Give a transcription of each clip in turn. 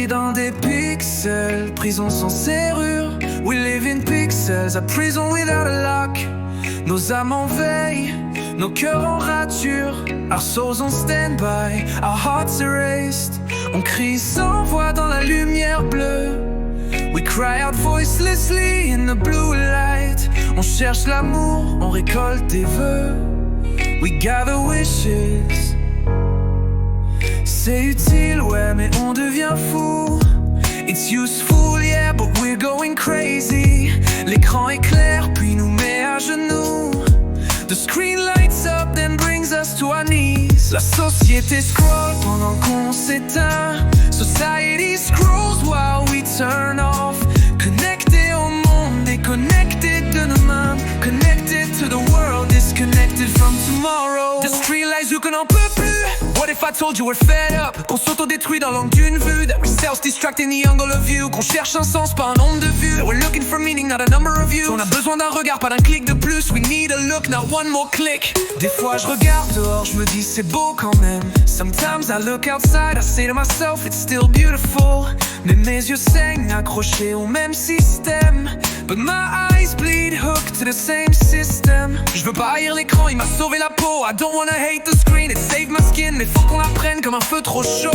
vit dans des pixels, prison sans serrure. We live in pixels, a prison without a lock. Nos âmes en veille, nos cœurs en rature. Our souls on standby, our hearts erased. On crie sans voix dans la lumière bleue. We cry out voicelessly in the blue light. On cherche l'amour, on récolte des vœux. We gather wishes. C'est utile, ouais, mais on devient fou. It's useful, yeah, but we're going crazy. L'écran éclaire, puis nous met à genoux. The screen lights up, then brings us to our knees. La société scroll pendant qu'on s'éteint. Society scrolls while we turn off. Connecté au monde, déconnecté de nos mains. Connected to the world, disconnected from tomorrow. The screen lights, you qu'on en peut plus. What if I told you we're fed up? Qu'on s'auto-détruit dans l'angle d'une vue. That we self-destruct in the angle of view. Qu'on cherche un sens, pas un nombre de vues. That we're looking for meaning, not a number of views. On a besoin d'un regard, pas d'un clic de plus. We need a look, not one more click. Des fois je regarde dehors, je me dis c'est beau quand même. Sometimes I look outside, I say to myself it's still beautiful. Mais mes yeux saignent, accrochés au même système. But my eyes bleed, hooked to the same system. Je veux pas haïr l'écran, il m'a sauvé la peau. I don't wanna hate the screen, it saved my skin. Mais faut qu'on l'apprenne comme un feu trop chaud.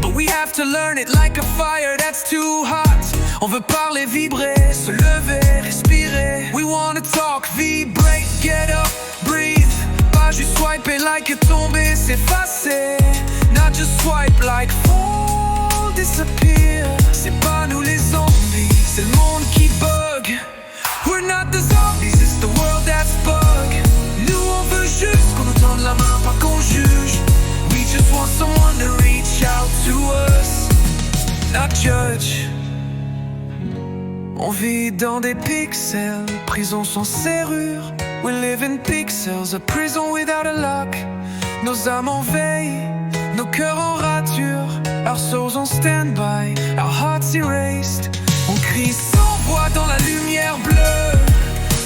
But we have to learn it like a fire that's too hot. On veut parler, vibrer, se lever, respirer. We wanna talk, vibrate, get up, breathe. Pas juste swiper like tomber, s'effacer. Not just swipe like fall, disappear. C'est pas nous les zombies, c'est le monde qui bug. We're not the zombies, it's the world that's bug. Nous on veut juste qu'on nous tende la main, pas qu'on juge. We just want someone to reach out to us, not judge. On vit dans des pixels, prison sans serrure. We live in pixels, a prison without a lock. Nos âmes en veille, nos cœurs en rature. Our souls on standby, our hearts erased. On crie sans voix dans la lumière bleue.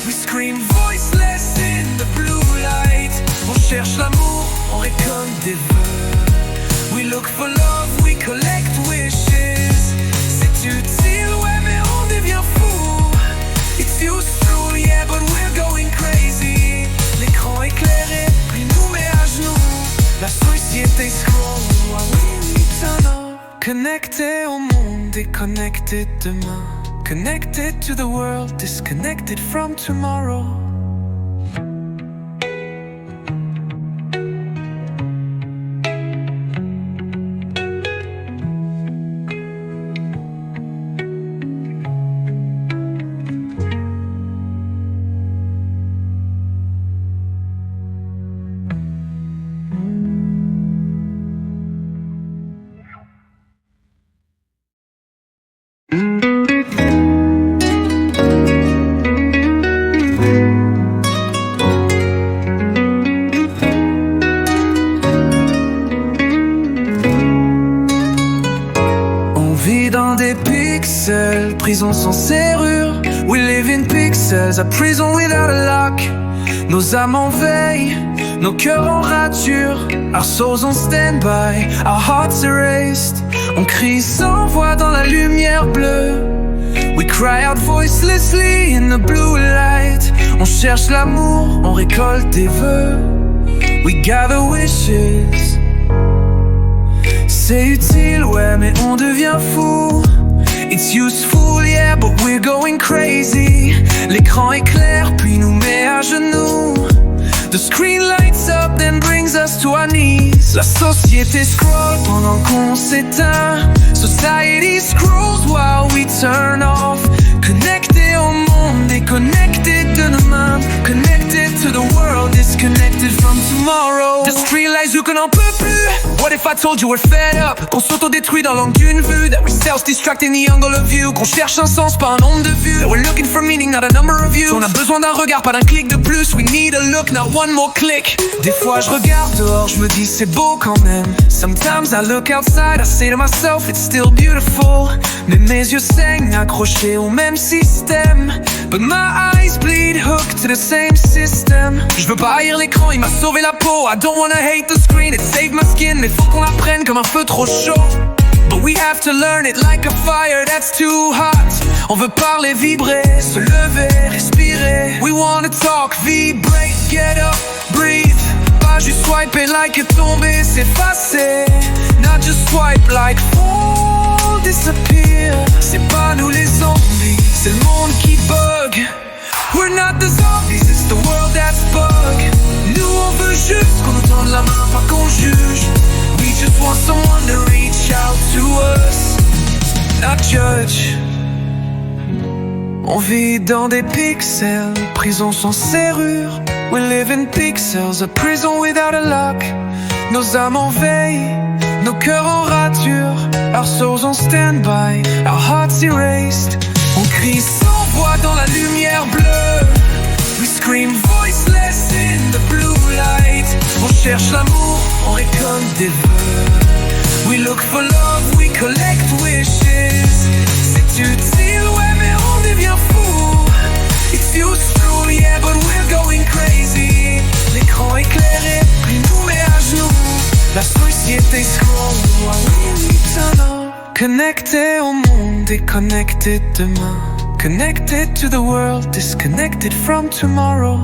We scream voiceless in the blue light. On cherche l'amour, on récolte des vœux. We look for love, we collect wishes. C'est utile, ouais, mais on devient fou. It's useful, yeah, but we're going crazy. L'écran éclairé, puis nous met à genoux. La société scroll while we turn off. Connecté au monde, déconnecté demain. Connected to the world, disconnected from tomorrow. Prison sans serrure. We live in pixels, a prison without a lock. Nos âmes en veille, nos cœurs en rature. Our souls on standby, our hearts erased. On crie sans voix dans la lumière bleue. We cry out voicelessly in the blue light. On cherche l'amour, on récolte des vœux. We gather wishes. C'est utile, ouais, mais on devient fou. It's useful, yeah, but we're going crazy. L'écran éclaire, puis nous met à genoux. The screen lights up, then brings us to our knees. La société scroll pendant qu'on s'éteint. Society scrolls while we turn off. Connecté au monde, déconnecté de nos mains. Connected to the world, disconnected from tomorrow. The screen lights, you qu'on en peut plus. What if I told you we're fed up? Qu'on s'auto-détruit dans l'angle d'une vue. That we self-destruct in the angle of view. Qu'on cherche un sens, pas un nombre de vues. That we're looking for meaning, not a number of views. On a besoin d'un regard, pas d'un clic de plus. We need a look, not one more click. Des fois je regarde dehors, je me dis c'est beau quand même. Sometimes I look outside, I say to myself it's still beautiful. Mais mes yeux saignent, accrochés au même système. But my eyes bleed, hooked to the same system. Je veux pas haïr l'écran, il m'a sauvé la peau. I don't wanna hate the screen, it saved my skin. Mais faut qu'on l'apprenne comme un feu trop chaud. But we have to learn it like a fire that's too hot. On veut parler, vibrer, se lever, respirer. We wanna talk, vibrate, get up, breathe. Pas juste swiper like tomber, s'effacer. Not just swipe like fall, disappear. C'est pas nous les zombies, c'est le monde qui bug. We're not the zombies, it's the world that's bug. Nous on veut juste qu'on nous tende la main, pas qu'on juge. We just want someone to reach out to us, not judge. On vit dans des pixels, prison sans serrure. We live in pixels, a prison without a lock. Nos âmes en veille, nos cœurs en rature. Our souls on standby, our hearts erased. On crie sans voix dans la lumière bleue. We scream voiceless in the blue light. On cherche l'amour, on récolte des vœux. We look for love, we collect wishes. C'est utile, ouais, mais on devient fou. It's useful, yeah, but we're going crazy. L'écran éclairé, puis nous met à genoux. La société scroll while we turn on. Connecté au monde et connecté demain. Connected to the world, disconnected from tomorrow.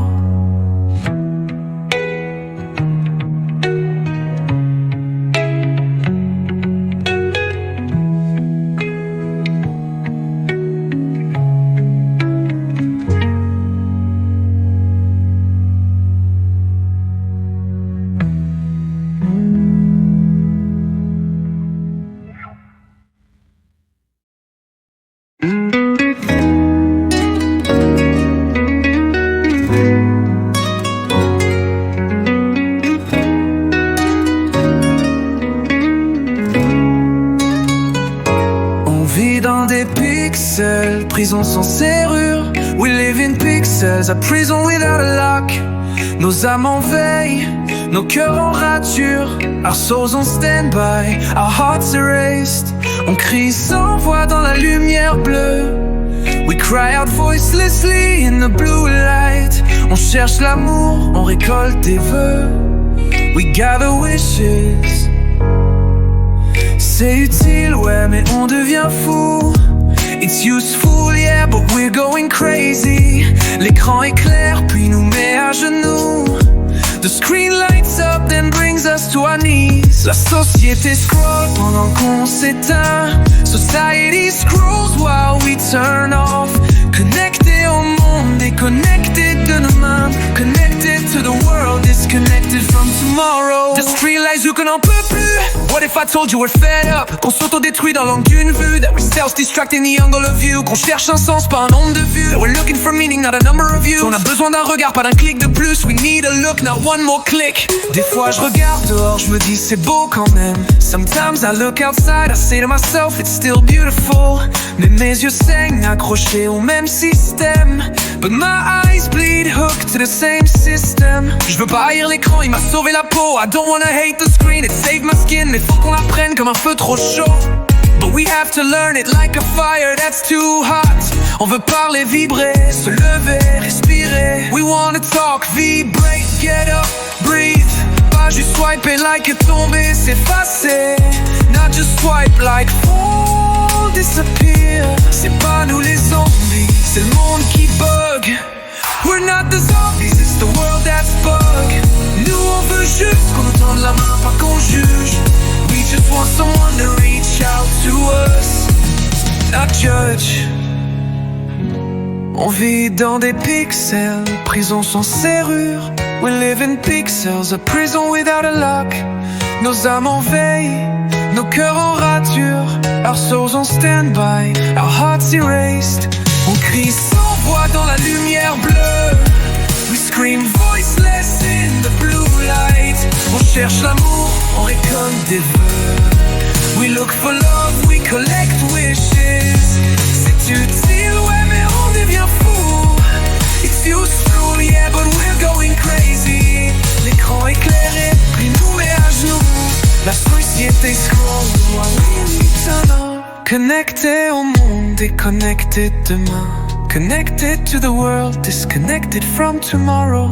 Prison sans serrure, we live in pixels, a prison without a lock. Nos âmes en veille, nos cœurs en rature. Our souls on standby, our hearts erased. On crie sans voix dans la lumière bleue. We cry out voicelessly in the blue light. On cherche l'amour, on récolte des vœux. We gather wishes. C'est utile, ouais, mais on devient fou. It's useful, yeah, but we're going crazy. L'écran éclaire, puis nous met à genoux. The screen lights up, then brings us to our knees. La société scroll pendant qu'on s'éteint. Society scrolls while we turn off. Connecté au monde, déconnecté de nos mains. Connected to the world, disconnected from tomorrow. Just realize you qu'on en peut plus. What if I told you we're fed up? Qu'on s'auto-détruit dans l'angle d'une vue. That we're self-destruct in the angle of view. Qu'on cherche un sens, pas un nombre de vues. That we're looking for meaning, not a number of views. On a besoin d'un regard, pas d'un clic de plus. We need a look, not one more click. Des fois je regarde dehors, je me dis c'est beau quand même. Sometimes I look outside, I say to myself it's still beautiful. Mais mes yeux saignent, accrochés au même système. But my eyes bleed, hooked to the same system. Je veux pas haïr l'écran, il m'a sauvé la peau. I don't wanna hate the screen, it saved my skin. Mais faut qu'on la prenne comme un feu trop chaud. But we have to learn it like a fire that's too hot. On veut parler, vibrer, se lever, respirer. We wanna talk, vibrate, get up, breathe. Pas juste swiper like tomber, s'effacer. Not just swipe like fall, disappear. C'est pas nous les zombies, c'est le monde qui bug. We're not the zombies, it's the world that's bug. Nous on veut juste qu'on nous tende la main, pas qu'on juge. We just want someone to reach out to us, not judge. On vit dans des pixels, prison sans serrure. We live in pixels, a prison without a lock. Nos âmes en veille, nos cœurs en rature. Our souls on standby, our hearts erased. On crie sans voix dans la lumière bleue. We scream voiceless in the blue light. On cherche l'amour, on récolte des vœux. We look for love, we collect wishes. C'est utile, ouais, mais on devient fou. It's useful, yeah, but we're going crazy. L'écran éclairé, puis nous met à genoux. La société scroll while we turn on. Connecté au monde, déconnecté demain. Connected to the world, disconnected from tomorrow.